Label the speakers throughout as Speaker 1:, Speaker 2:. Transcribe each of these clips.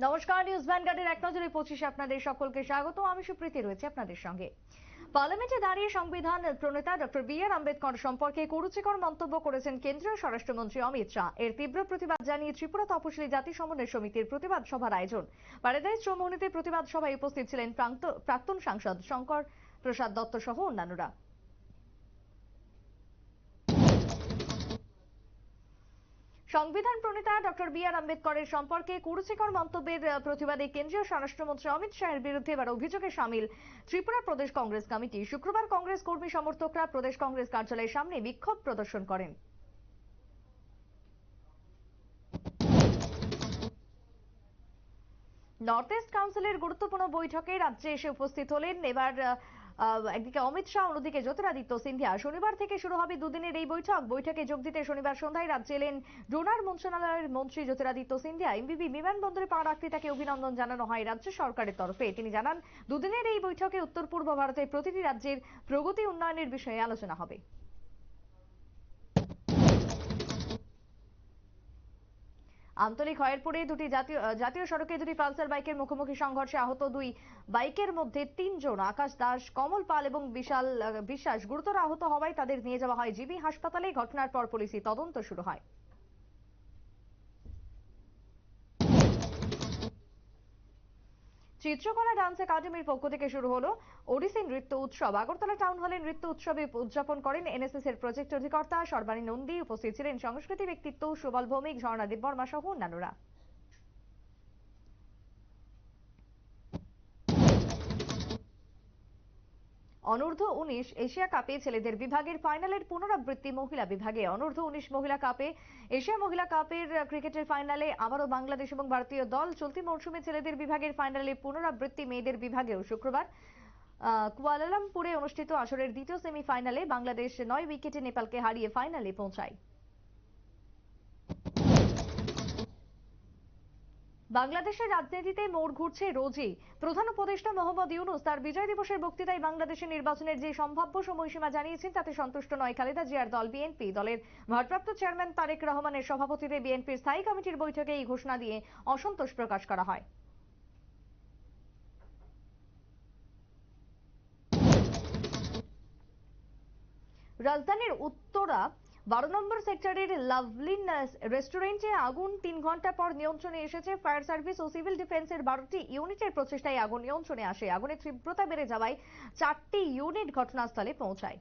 Speaker 1: নমস্কার, নিউজ ভ্যানগার্ডের এক নজরে 25 আপনাদের সকলকে স্বাগত। আমি সুপ্রীতি রয়েছে আপনাদের সঙ্গে। পার্লামেন্টে দাঁড়িয়ে সংবিধান প্রণেতা ডক্টর বি.আর. আম্বেদকর সম্পর্কে কুরুচিকর মন্তব্য করেছেন কেন্দ্রীয় স্বরাষ্ট্রমন্ত্রী অমিত শাহ। এর তীব্র প্রতিবাদ জানিয়ে ত্রিপুরা তপশিলি জাতি সমন্বয় সমিতির প্রতিবাদ সভার আয়োজন। প্যারাডাইস চৌমুহনীতে প্রতিবাদ সভায় উপস্থিত ছিলেন প্রাক্তন সাংসদ শঙ্কর প্রসাদ দত্ত সহ অন্যান্যরা। সংবিধান প্রণেতা ডক্টর বি.আর. আম্বেদকরের সম্পর্কে কুরুচিকর মন্তব্যের প্রতিবাদে কেন্দ্রীয় স্বরাষ্ট্রমন্ত্রী অমিত শাহের বিরুদ্ধে এবার অভিযোগে সামিল ত্রিপুরা প্রদেশ কংগ্রেস কমিটি। শুক্রবার কংগ্রেস কর্মী সমর্থকরা প্রদেশ কংগ্রেস কার্যালয়ের সামনে বিক্ষোভ প্রদর্শন করেন। নর্থ ইস্ট কাউন্সিলের গুরুত্বপূর্ণ বৈঠকে রাজ্যে এসে উপস্থিত হলেন এবার একদিকে অমিত শাহ, অন্যদিকে জ্যোতিরাদিত্য সিন্ধিয়া। শনিবার থেকে শুরু হবে দুদিনের এই বৈঠকে যোগ দিতে শনিবার সন্ধ্যায় রাজ্যে এলেন ডোনার মন্ত্রণালয়ের মন্ত্রী জ্যোতিরাদিত্য সিন্ধিয়া। এমবিবি বিমানবন্দরে পা রাখতে তাকে অভিনন্দন জানানো হয় রাজ্য সরকারের তরফে। তিনি জানান, দুদিনের এই বৈঠকে উত্তর পূর্ব ভারতের প্রতিটি রাজ্যের প্রগতি উন্নয়নের বিষয়ে আলোচনা হবে। আমতলী খয়েরপুরে জাতীয় সড়কে দুটি পালসার বাইকের মুখোমুখি সংঘর্ষে আহত দুই বাইকের মধ্যে 3 জন আকাশ দাস, কমল পাল এবং বিশাল বিশ্বাস গুরুতর আহত হওয়ায় তাদের নিয়ে যাওয়া হয় জিবি হাসপাতালে। ঘটনার পর পুলিশি তদন্ত শুরু হয়। চিত্রকলা ডান্স একাডেমির পক্ষ থেকে শুরু হলো ওডিসি নৃত্য উৎসব। আগরতলা টাউন হলে নৃত্য উৎসবে উদযাপন করেন এনএসএস এর প্রজেক্ট অধিকর্তা সর্বাণী নন্দী। উপস্থিত ছিলেন সংস্কৃতি ব্যক্তিত্ব সুবল ভৌমিক, ঝর্ণা দেববর্মা সহ অন্যান্যরা। অনূর্ধ্ব-19 এশিয়া কাপে ছেলেদের বিভাগের ফাইনালের পুনরাবৃত্তি মহিলা বিভাগে। অনূর্ধ্ব-19 মহিলা কাপে এশিয়া মহিলা কাপের ক্রিকেটের ফাইনালে আবারও বাংলাদেশ এবং ভারতীয় দল। চলতি মৌসুমে ছেলেদের বিভাগের ফাইনালে পুনরাবৃত্তি মেয়েদের বিভাগেও শুক্রবার কুয়ালালামপুরে অনুষ্ঠিত আসরের দ্বিতীয় সেমিফাইনালে বাংলাদেশ 9 উইকেটে নেপালকে হারিয়ে ফাইনালে পৌঁছায়। বাংলাদেশের রাজনীতিতে মোড় ঘুরছে রোজই। প্রধান উপদেষ্টা মোহাম্মদ ইউনূস তার বিজয় দিবসের বক্তৃতায় বাংলাদেশের নির্বাচনের যে সম্ভাব্য সময়সীমা জানিয়েছেন তাতে সন্তুষ্ট নয় খালেদা জিয়ার দল বিএনপি। দলের ভারপ্রাপ্ত চেয়ারম্যান তারেক রহমানের সভাপতিত্বে বিএনপির স্থায়ী কমিটির বৈঠকে এই ঘোষণা দিয়ে অসন্তোষ প্রকাশ করা হয়। রাজধানীর উত্তরা 12 নম্বর সেক্টরের লাভলিন রেস্টুরেন্টে আগুন 3 ঘন্টা পর নিয়ন্ত্রণে এসেছে। ফায়ার সার্ভিস ও সিভিল ডিফেন্সের 12টি ইউনিটের প্রচেষ্টায় আগুন নিয়ন্ত্রণে আসে। আগুনের তীব্রতা বেড়ে যাওয়ায় 4টি ইউনিট ঘটনাস্থলে পৌঁছায়।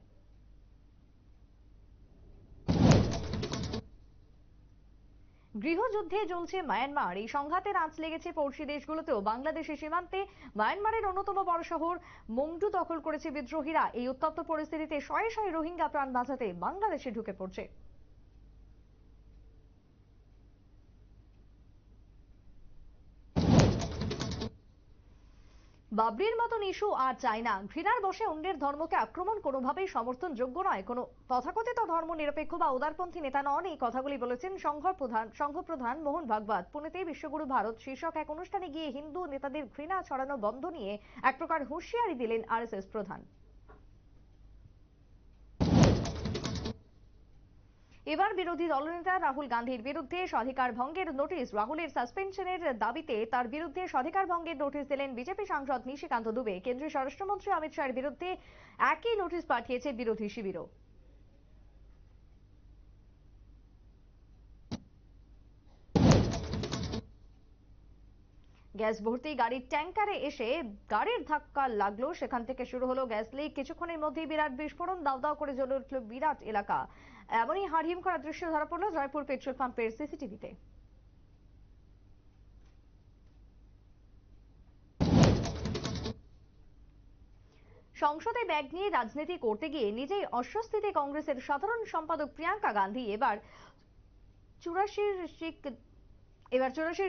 Speaker 1: গৃহযুদ্ধে জ্বলছে মায়ানমার। এই সংঘাতের আঁচ লেগেছে পড়শি দেশগুলোতেও। বাংলাদেশের সীমান্তে মায়ানমারের অন্যতম বড় শহর মংডু দখল করেছে বিদ্রোহীরা। এই উত্তপ্ত পরিস্থিতিতে শয়ে শয়ে রোহিঙ্গা প্রাণ বাঁচাতে বাংলাদেশে ঢুকে পড়ছে। বাবরির মতন ইস্যু আর চাই না। ঘৃণার বশে অন্যের ধর্মকে আক্রমণ কোনোভাবেই সমর্থনযোগ্য নয়। কোনো তথাকথিত ধর্ম নিরপেক্ষ বা উদারপন্থী নেতা নন। এই কথাগুলি বলেছেন সংঘ প্রধান মোহন ভাগবত। পুনেতে বিশ্বগুরু ভারত শীর্ষক এক অনুষ্ঠানে গিয়ে হিন্দু নেতাদের ঘৃণা ছড়ানো বন্ধ নিয়ে এক প্রকার হুঁশিয়ারি দিলেন আরএসএস প্রধান। এবার বিরোধী দলনেতা রাহুল গান্ধীর বিরুদ্ধে স্বাধিকার ভঙ্গের নোটিশ। রাহুলের সাসপেনশনের দাবিতে তার বিরুদ্ধে স্বাধিকার ভঙ্গের নোটিশ দিলেন বিজেপি সাংসদ নিশিকান্ত দুবে। কেন্দ্রীয় স্বরাষ্ট্রমন্ত্রী অমিত শাহের বিরুদ্ধে একই নোটিশ পাঠিয়েছে বিরোধী শিবিরও। গ্যাস ভর্তি গাড়ির ট্যাঙ্কারে এসে গাড়ির ধাক্কা লাগলো, সেখান থেকে শুরু হলো গ্যাস লিক। কিছুক্ষণের মধ্যেই বিরাট বিস্ফোরণ, দাউ দাউ করে জ্বলে উঠল বিরাট এলাকা। এমনই হাড়হিম করা দৃশ্য ধরা পড়লো জয়পুর পেট্রোল পাম্পের সিসিটিভিতে। সংসদে ব্যাগ নিয়ে রাজনীতি করতে গিয়ে নিজেই অস্বস্তিতে কংগ্রেসের সাধারণ সম্পাদক প্রিয়াঙ্কা গান্ধী। চুরাশির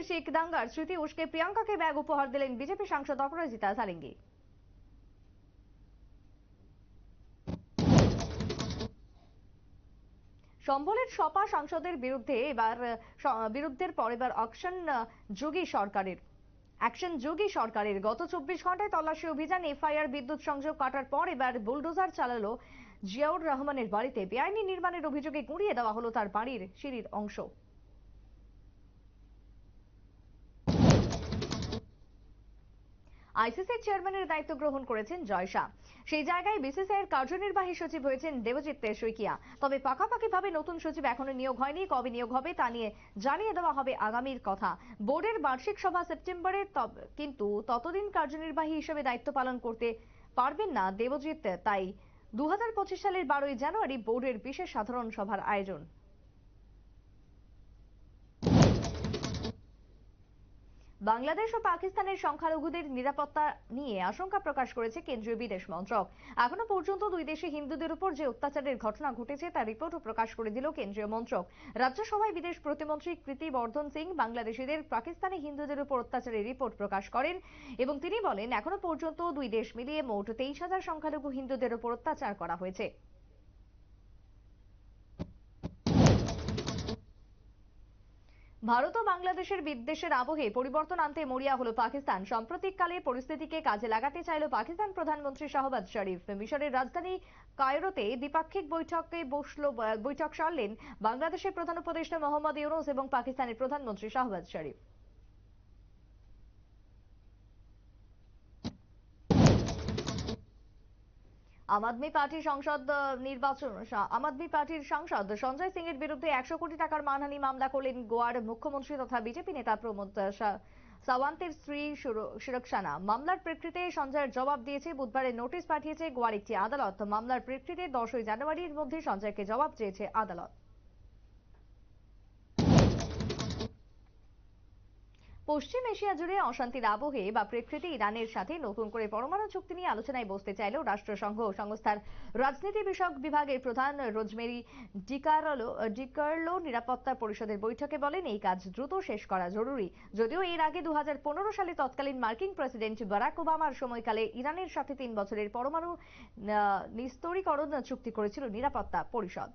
Speaker 1: শিখ দাঙ্গার স্মৃতি উস্কে প্রিয়াঙ্কাকে ব্যাগ উপহার দিলেন বিজেপি সাংসদ অপরাজিতা সালিঙ্গি। সম্বলের সপা সাংসদের বিরুদ্ধের পর এবার অ্যাকশন যোগী সরকারের গত 24 ঘন্টায় তল্লাশি অভিযান, এফআইআর, বিদ্যুৎ সংযোগ কাটার পর এবার বুলডোজার চালালো জিয়াউর রহমানের বাড়িতে। বেআইনি নির্মাণের অভিযোগে গুঁড়িয়ে দেওয়া হলো তার বাড়ির সিঁড়ির অংশ। আইসিসির চেয়ারম্যানের দায়িত্ব গ্রহণ করেছেন জয় শাহ। সেই জায়গায় বিসিসিআই এর কার্যনির্বাহী সচিব হয়েছেন দেবজিৎ শইকিয়া। তবে পাকাপাকিভাবে নতুন সচিব এখনো নিয়োগ হয়নি। কবে নিয়োগ হবে তা নিয়ে জানিয়ে দেওয়া হবে আগামীর কথা। বোর্ডের বার্ষিক সভা সেপ্টেম্বরে, কিন্তু ততদিন কার্যনির্বাহী হিসেবে দায়িত্ব পালন করতে পারবেন না দেবজিৎ। তাই 2025 সালের 12ই জানুয়ারি বোর্ডের বিশেষ সাধারণ সভার আয়োজন। বাংলাদেশ ও পাকিস্তানের সংখ্যালঘুদের নিরাপত্তা নিয়ে আশঙ্কা প্রকাশ করেছে কেন্দ্রীয় বিদেশ মন্ত্রক। এখনো পর্যন্ত দুই দেশে হিন্দুদের উপর যে অত্যাচারের ঘটনা ঘটেছে তার রিপোর্টও প্রকাশ করে দিল কেন্দ্রীয় মন্ত্রক। রাজ্যসভায় বিদেশ প্রতিমন্ত্রী কৃতি বর্ধন সিং বাংলাদেশিদের পাকিস্তানি হিন্দুদের উপর অত্যাচারের রিপোর্ট প্রকাশ করেন এবং তিনি বলেন, এখনো পর্যন্ত দুই দেশ মিলিয়ে মোট 23,000 সংখ্যালঘু হিন্দুদের উপর অত্যাচার করা হয়েছে। ভারত ও বাংলাদেশের বিদ্বেষের আবহে পরিবর্তন আনতে মরিয়া হলো পাকিস্তান। সাম্প্রতিককালে পরিস্থিতিকে কাজে লাগাতে চাইল পাকিস্তান প্রধানমন্ত্রী শাহবাজ শরীফ। মিশরের রাজধানী কায়রোতে দ্বিপাক্ষিক বৈঠক সারলেন বাংলাদেশের প্রধান উপদেষ্টা মোহাম্মদ ইউনূস এবং পাকিস্তানের প্রধানমন্ত্রী শাহবাজ শরীফ। আম আদমি পার্টির সাংসদ সঞ্জয় সিং এর বিরুদ্ধে 100 কোটি টাকার মানহানি মামলা করলেন গোয়ার মুখ্যমন্ত্রী তথা বিজেপি নেতা প্রমোদ সাওয়ান্তের স্ত্রী সুরক্ষানা। মামলার প্রেক্ষিতে সঞ্জয়ের জবাব দিয়েছে বুধবারের নোটিশ পাঠিয়েছে গোয়ার একটি আদালত। মামলার প্রেক্ষিতে 10ই জানুয়ারির মধ্যে সঞ্জয়কে জবাব চেয়েছে আদালত। পশ্চিম এশিয়া জুড়ে অশান্তির আবহে বা প্রেক্ষিতে ইরানের সাথে নতুন করে পরমাণু চুক্তি নিয়ে আলোচনায় বসতে চাইল রাষ্ট্রসংঘ। সংস্থার রাজনীতি বিষয়ক বিভাগের প্রধান রোজমেরি ডিকার্লো নিরাপত্তা পরিষদের বৈঠকে বলেন, এই কাজ দ্রুত শেষ করা জরুরি। যদিও এর আগে 2015 সালে তৎকালীন মার্কিন প্রেসিডেন্ট বারাক ওবামার সময়কালে ইরানের সাথে 3 বছরের পরমাণু নিস্তরীকরণ চুক্তি করেছিল নিরাপত্তা পরিষদ।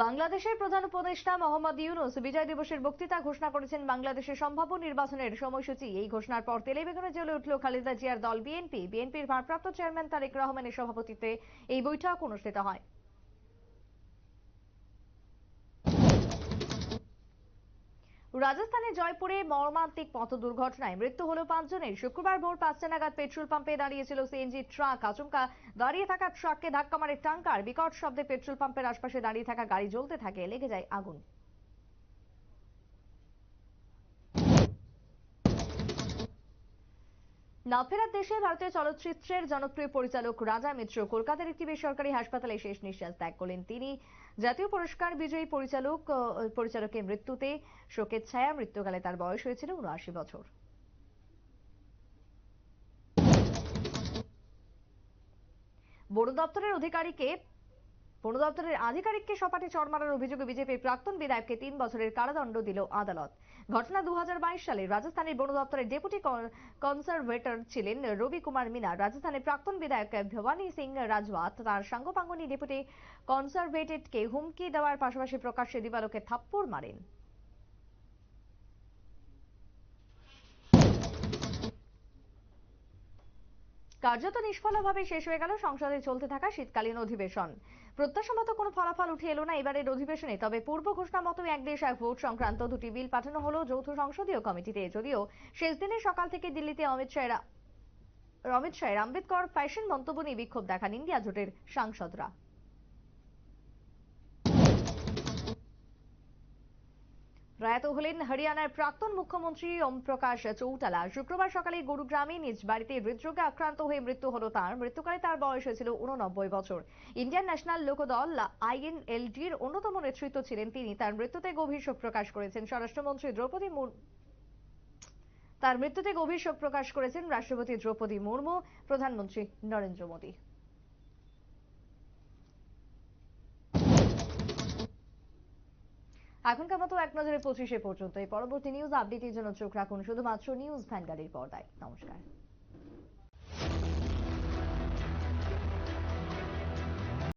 Speaker 1: বাংলাদেশের প্রধান উপদেষ্টা মোহাম্মদ ইউনূস বিজয় দিবসের বক্তৃতা ঘোষণা করেছেন বাংলাদেশের সম্ভাব্য নির্বাচনের সময়সূচি। এই ঘোষণার পর তেলে বেগুনে জ্বলে উঠল খালেদা জিয়ার দল বিএনপির ভারপ্রাপ্ত চেয়ারম্যান তারেক রহমানের সভাপতিত্বে এই বৈঠক অনুষ্ঠিত হয়। রাজস্থানের জয়পুরে মর্মান্তিক পথ দুর্ঘটনায় মৃত্যু হলো 5 জনের। শুক্রবার ভোর 5টা নাগাদ পেট্রোল পাম্পে দাঁড়িয়েছিল সিএনজি ট্রাক। আচমকা দাঁড়িয়ে থাকা ট্রাককে ধাক্কা মারে ট্যাঙ্কার। বিকট শব্দে পেট্রোল পাম্পের আশপাশে দাঁড়িয়ে থাকা গাড়ি জ্বলতে থাকে, লেগে যায় আগুন। না ফেরার দেশে ভারতীয় চলচ্চিত্রের জনপ্রিয় পরিচালক রাজা মিত্র কলকাতার একটি বেসরকারি হাসপাতালে শেষ নিঃশ্বাস ত্যাগ করলেন। তিনি জাতীয় পুরস্কার বিজয়ী পরিচালকের মৃত্যুতে শোকের ছায়া। মৃত্যুকালে তার বয়স হয়েছিল 79 বছর। বন দপ্তরের আধিকারিককে সপাটে চড় মারার অভিযোগে বিজেপির প্রাক্তন বিধায়ককে 3 বছরের কারাদণ্ড দিল আদালত। ঘটনা 2022 সালে। রাজস্থানের বন দপ্তরের ডেপুটি কনজারভেটর ছিলেন রবি কুমার মিনা। রাজস্থানের প্রাক্তন বিধায়ক ভবানী সিং রাজওয়াত তার সাঙ্গপাঙ্গনি ডেপুটি কনজারভেটরকে হুমকি দেওয়ার পাশাপাশি প্রকাশ্যে দিবালোকে থাপ্পড় মারেন। কার্যত নিষ্ফলভাবে শেষ হয়ে গেল সংসদে চলতে থাকা শীতকালীন অধিবেশন। প্রত্যাশামতো কোনো ফলাফল উঠে এলো না এবারের অধিবেশনে। তবে পূর্ব ঘোষণা মতো এক দেশ এক ভোট সংক্রান্ত 2টি বিল পাঠানো হলো যৌথ সংসদীয় কমিটিতে। যদিও শেষ দিনের সকাল থেকে দিল্লিতে অমিত শাহের আম্বেদকর ফ্যাশন মন্তব্য নিয়ে বিক্ষোভ দেখান ইন্ডিয়া জোটের সাংসদরা। প্রয়াত হলেন হরিয়ানার প্রাক্তন মুখ্যমন্ত্রী ওম প্রকাশ চৌটালা। শুক্রবার সকালে গুরুগ্রামে নিজ বাড়িতে হৃদরোগে আক্রান্ত হয়ে মৃত্যু হলো তার। মৃত্যুকালে তার বয়স হয়েছিল 89 বছর। ইন্ডিয়ান ন্যাশনাল লোকদল আইএনএলডির অন্যতম নেতৃত্ব ছিলেন তিনি। তার মৃত্যুতে গভীর শোক প্রকাশ করেছেন রাষ্ট্রপতি দ্রৌপদী মুর্মু, প্রধানমন্ত্রী নরেন্দ্র মোদী। এখনকার মতো এক নজরে 25 পর্যন্ত। এই পরবর্তী নিউজ আপডেটের জন্য চোখ রাখুন শুধুমাত্র নিউজ ভ্যানগার্ডের পর্দায়। নমস্কার।